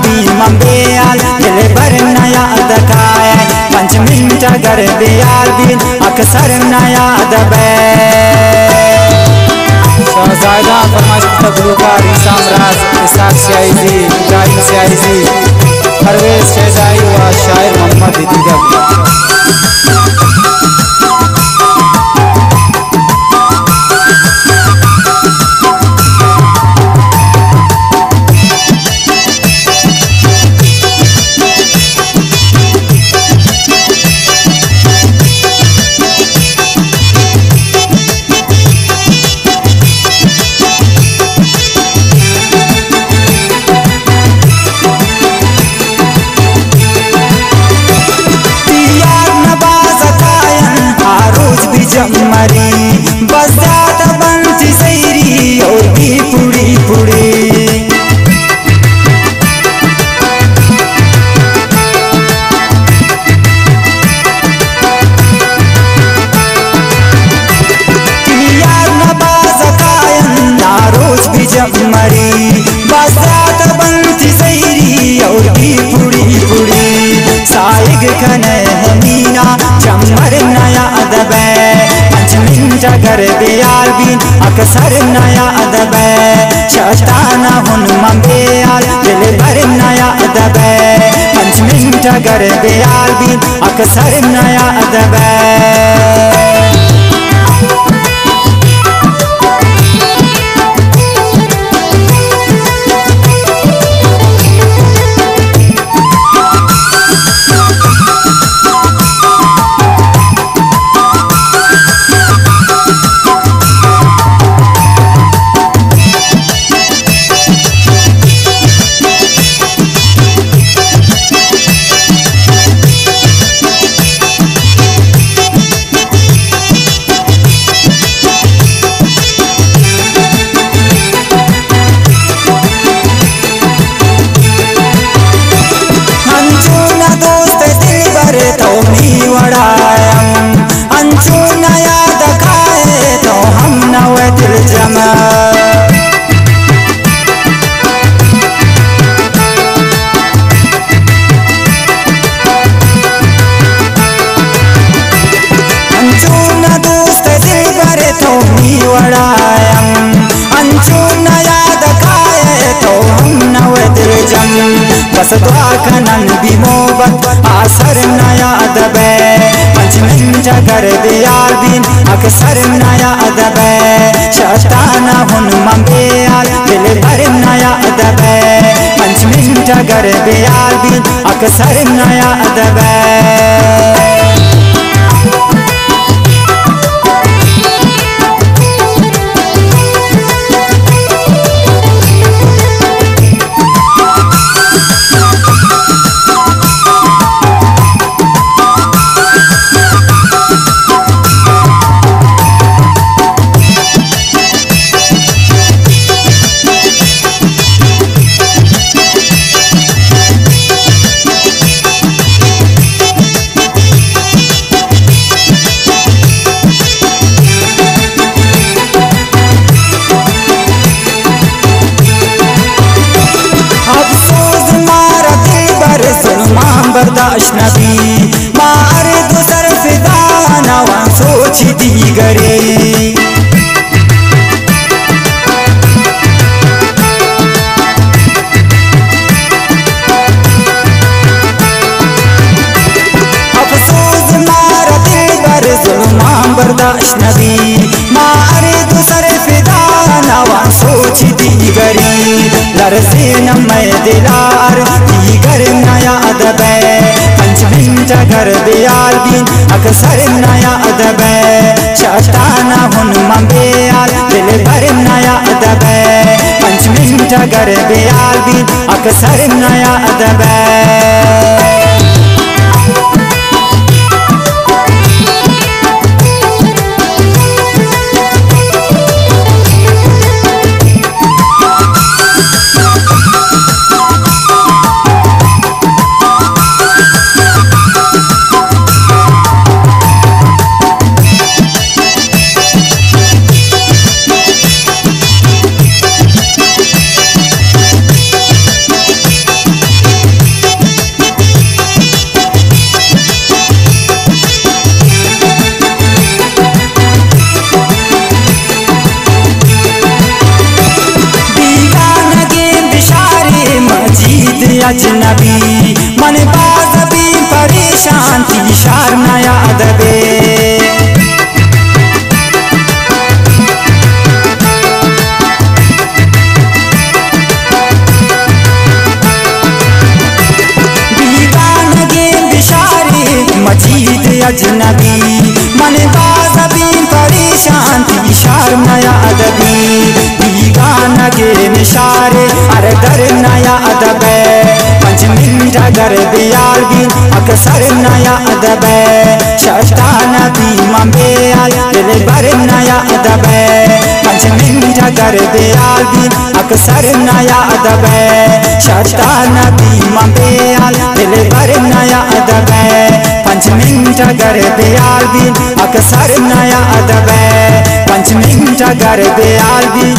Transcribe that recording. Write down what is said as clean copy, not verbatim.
भी मंबेयाल दिल भर नया दकाए 5 मिनट अगर बेयाल भी अक्सर नया दबे शहजादा फरमाइश गुलकार इंसाम राज इसाक सियाजी इब्राहिम सियाजी परवेज शहजाई व शायर मोहम्मद दीगर मरी बस ज्यादा बनती सैरी और भी पुड़ी पुड़ी यार नबाज कायन नारोज भी जब मरी बस ज्यादा बनती सैरी और भी पुड़ी पुड़ी साइग खने मीना चमर नया अदब जगर बेयाल भी अक्सर नया अदब शताना हुन मंबेयाल दिल भर नया अदब 5 मिनट अगर बेयाल भी अक्सर नया अदब अंशु नया दखाए तो हम नव दिल जमा अंशु न दोस्त दिल भरे तो ही वड़ायम अंशु नया दखाए तो हम नव दिल जम बस दुआ कनन भी मोहब्बत आसर नया अदब 5 मिनट अगर बेयाल भी अक्सर नया अदब शताना हुन मंबेयाल दिल भर नया अदब 5 मिनट अगर बेयाल भी अक्सर नया अदब बर्दाश्त नबी मार गुजर फिदा नवा सोच दी गरे अफसोस मार दिल बर जुल्मां बर्दाश्त नबी मार गुजर फिदा नवा सोच दी गरी लरसे न मैं दिलार दीगर नया अदब 5 मिनट अगर बेयाल भी अक्सर नया अदब शताना हुन मंबेयाल दिल भर नया अदब 5 मिनट अगर बेयाल भी अक्सर नया अदब अजनबी मन बाज भी परेशान थी शार नया अदबे दीवानगे बिशारे मजीद अजनबी मन बाज भी परेशान थी शार नया अदबी दीवानगे निशारे अरे दर नया अदब पंच मिनट अगर बियाल भी अक्सर नया अदब शतान भी मम्बेल दिल भर नया अदब पंच मिनट अगर बियाल भी अक्सर नया अदब शतान भी मम्बेल दिल भर नया अदब पंच मिनट अगर बियाल भी अक्सर नया अदब पंच मिनट अगर बियाल भी